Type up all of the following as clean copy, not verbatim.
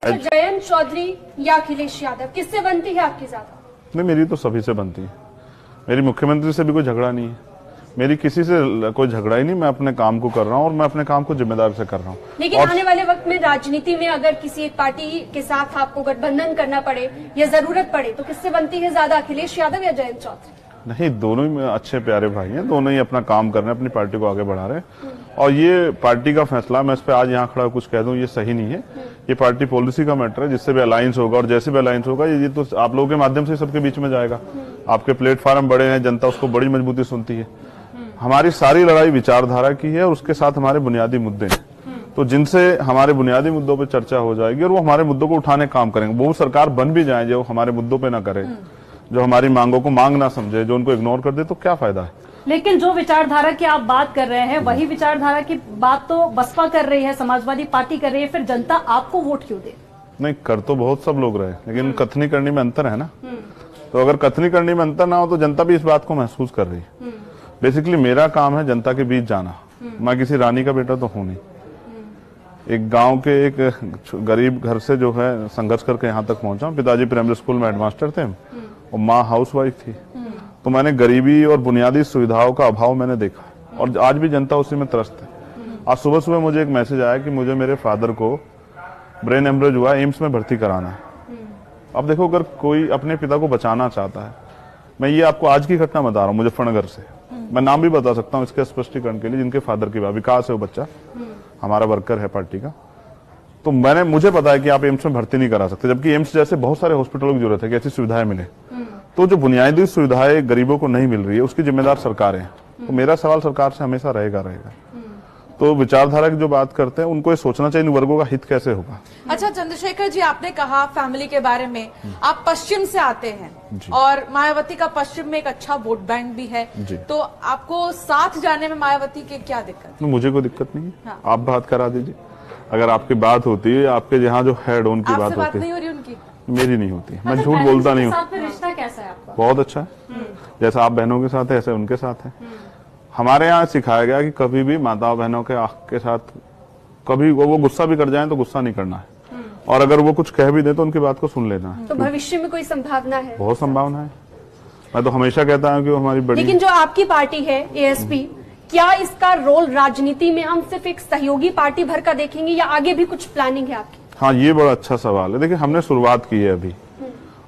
जयंत चौधरी या अखिलेश यादव किससे बनती है आपकी ज्यादा? नहीं, मेरी तो सभी से बनती है। मेरी मुख्यमंत्री से भी कोई झगड़ा नहीं है, मेरी किसी से कोई झगड़ा ही नहीं। मैं अपने काम को कर रहा हूँ और मैं अपने काम को जिम्मेदारी से कर रहा हूँ। लेकिन आने वाले वक्त में राजनीति में अगर किसी एक पार्टी के साथ आपको गठबंधन करना पड़े या जरूरत पड़े तो किससे बनती है ज्यादा, अखिलेश यादव या जयंत चौधरी? नहीं, दोनों ही अच्छे प्यारे भाई हैं, दोनों ही अपना काम कर रहे हैं, अपनी पार्टी को आगे बढ़ा रहे हैं। और ये पार्टी का फैसला, मैं इस पे आज यहाँ खड़ा कुछ कह दूं ये सही नहीं है। ये पार्टी पॉलिसी का मैटर है, जिससे भी अलायंस होगा और जैसे भी अलायंस होगा ये तो आप लोगों के माध्यम से सबके बीच में जाएगा। आपके प्लेटफॉर्म बड़े हैं, जनता उसको बड़ी मजबूती सुनती है। हमारी सारी लड़ाई विचारधारा की है और उसके साथ हमारे बुनियादी मुद्दे हैं। तो जिनसे हमारे बुनियादी मुद्दों पर चर्चा हो जाएगी और वो हमारे मुद्दों को उठाने काम करेंगे। वो सरकार बन भी जाए जो हमारे मुद्दों पर ना करे, जो हमारी मांगों को मांग ना समझे, जो उनको इग्नोर कर दे, तो क्या फायदा है। लेकिन जो विचारधारा की आप बात कर रहे हैं वही विचारधारा की बात तो बसपा कर रही है, समाजवादी पार्टी कर रही है, फिर जनता आपको वोट क्यों दे? नहीं, कर तो बहुत सब लोग रहे, लेकिन कथनी करनी में अंतर है ना। तो अगर कथनी करनी में अंतर ना हो तो जनता भी इस बात को महसूस कर रही है। बेसिकली मेरा काम है जनता के बीच जाना। मैं किसी रानी का बेटा तो हूं नहीं। एक गांव के एक गरीब घर से जो है संघर्ष करके यहाँ तक पहुंचा। पिताजी प्राइमरी स्कूल में हेडमास्टर थे और माँ हाउसवाइफ थी। तो मैंने गरीबी और बुनियादी सुविधाओं का अभाव मैंने देखा और आज भी जनता उसी में त्रस्त है। आज सुबह सुबह मुझे एक मैसेज आया कि मुझे मेरे फादर को ब्रेन हेमरेज हुआ, एम्स में भर्ती कराना है। अब देखो, अगर कोई अपने पिता को बचाना चाहता है, मैं ये आपको आज की घटना बता रहा हूँ मुजफ्फरनगर से, मैं नाम भी बता सकता हूँ इसके स्पष्टीकरण के लिए, जिनके फादर की बात, विकास है वो बच्चा, हमारा वर्कर है पार्टी का। तो मुझे पता है कि आप एम्स में भर्ती नहीं करा सकते, जबकि एम्स जैसे बहुत सारे हॉस्पिटलों की जरूरत है कि ऐसी सुविधाएं मिले। तो जो बुनियादी सुविधाएं गरीबों को नहीं मिल रही है उसकी जिम्मेदार सरकार है। तो मेरा सवाल सरकार से हमेशा रहेगा। तो विचारधारा की जो बात करते हैं उनको ये सोचना चाहिए वर्गों का हित कैसे होगा। अच्छा चंद्रशेखर जी, आपने कहा फैमिली के बारे में, आप पश्चिम से आते हैं और मायावती का पश्चिम में एक अच्छा वोट बैंक भी है, तो आपको साथ जाने में मायावती के क्या दिक्कत? मुझे कोई दिक्कत नहीं है। हाँ। आप बात करा दीजिए, अगर आपकी बात होती है, आपके यहाँ जो हेड उनकी बात होती है। नहीं हो रही उनकी? मेरी नहीं होती। मैं झूठ बोलता नहीं हूँ। रिश्ता कैसा है आपका? बहुत अच्छा है। जैसा आप बहनों के साथ है ऐसे उनके साथ है। हमारे यहाँ सिखाया गया कि कभी भी माता बहनों के साथ कभी वो गुस्सा भी कर जाएं तो गुस्सा नहीं करना है, और अगर वो कुछ कह भी दे तो उनकी बात को सुन लेना है। तो भविष्य में कोई संभावना है? बहुत संभावना है। मैं तो हमेशा कहता हूँ कि वो हमारी बड़ी। लेकिन जो आपकी पार्टी है एएसपी, क्या इसका रोल राजनीति में हम सिर्फ एक सहयोगी पार्टी भर का देखेंगे या आगे भी कुछ प्लानिंग है आपकी? हाँ, ये बड़ा अच्छा सवाल है। देखिए, हमने शुरुआत की है अभी,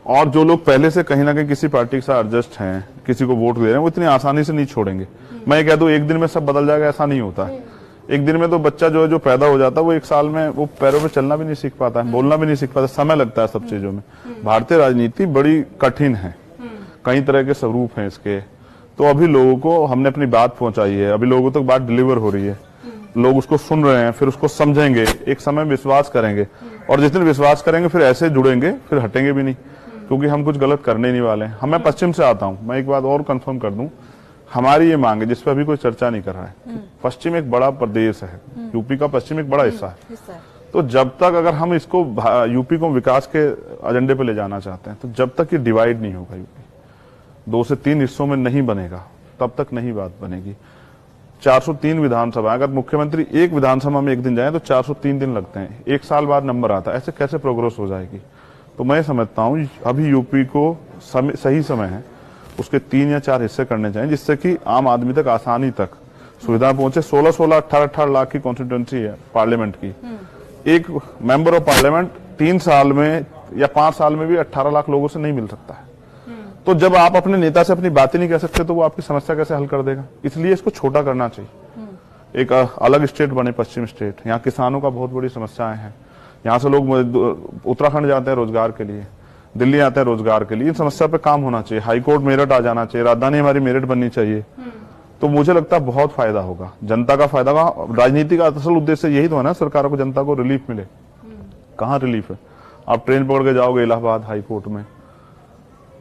और जो लोग पहले से कहीं ना कहीं किसी पार्टी के साथ एडजस्ट हैं, किसी को वोट दे रहे हैं, वो इतनी आसानी से नहीं छोड़ेंगे। मैं ये कह दूं एक दिन में सब बदल जाएगा, ऐसा नहीं होता है। एक दिन में तो बच्चा जो पैदा हो जाता है वो एक साल में वो पैरों पे चलना भी नहीं सीख पाता है, बोलना भी नहीं सीख पाता, समय लगता है सब चीजों में। भारतीय राजनीति बड़ी कठिन है, कई तरह के स्वरूप हैं इसके। तो अभी लोगों को हमने अपनी बात पहुंचाई है, अभी लोगों तक बात डिलीवर हो रही है, लोग उसको सुन रहे हैं, फिर उसको समझेंगे, एक समय विश्वास करेंगे, और जिस दिन विश्वास करेंगे फिर ऐसे जुड़ेंगे, फिर हटेंगे भी नहीं, क्योंकि हम कुछ गलत करने नहीं वाले हैं। मैं पश्चिम से आता हूं, मैं एक बात और कंफर्म कर दूं, हमारी ये मांग है जिस पर अभी कोई चर्चा नहीं कर रहा है। पश्चिम एक बड़ा प्रदेश है, यूपी का पश्चिम एक बड़ा हिस्सा है। तो जब तक अगर हम इसको यूपी को विकास के एजेंडे पे ले जाना चाहते हैं, तो जब तक ये डिवाइड नहीं होगा, यूपी 2 से 3 हिस्सों में नहीं बनेगा, तब तक नहीं बात बनेगी। 403 विधानसभा, अगर मुख्यमंत्री एक विधानसभा में एक दिन जाए तो 403 दिन लगते हैं, एक साल बाद नंबर आता है, ऐसे कैसे प्रोग्रेस हो जाएगी? तो मैं समझता हूँ अभी यूपी को सही समय है, उसके 3 या 4 हिस्से करने चाहिए, जिससे कि आम आदमी तक आसानी तक सुविधा पहुंचे। 16-16, 18-18 लाख की कॉन्स्टिट्यूंसी है पार्लियामेंट की। एक मेंबर ऑफ पार्लियामेंट 3 साल में या 5 साल में भी 18 लाख लोगों से नहीं मिल सकता है। तो जब आप अपने नेता से अपनी बात ही नहीं कह सकते तो वो आपकी समस्या कैसे हल कर देगा? इसलिए इसको छोटा करना चाहिए। एक अलग स्टेट बने, पश्चिम स्टेट। यहाँ किसानों का बहुत बड़ी समस्याएं हैं। यहाँ से लोग उत्तराखंड जाते हैं रोजगार के लिए, दिल्ली आते हैं रोजगार के लिए। इन समस्या पे काम होना चाहिए। हाईकोर्ट मेरठ आ जाना चाहिए, राजधानी हमारी मेरठ बननी चाहिए। तो मुझे लगता है बहुत फायदा होगा, जनता का फायदा होगा। राजनीति का असल उद्देश्य यही तो है ना, सरकार को, जनता को रिलीफ मिले। कहाँ रिलीफ है? आप ट्रेन पकड़ के जाओगे इलाहाबाद हाईकोर्ट में,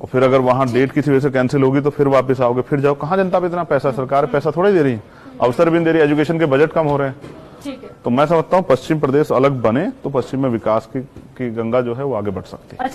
और फिर अगर वहां डेट किसी वजह से कैंसिल होगी तो फिर वापस आओगे, फिर जाओ। कहाँ जनता पे इतना पैसा? सरकार पैसा थोड़ा दे रही है, अवसर भी नहीं दे रही, एजुकेशन के बजट कम हो रहे हैं। तो मैं समझता हूँ पश्चिम प्रदेश अलग बने तो पश्चिम में विकास की गंगा जो है वो आगे बढ़ सकती है।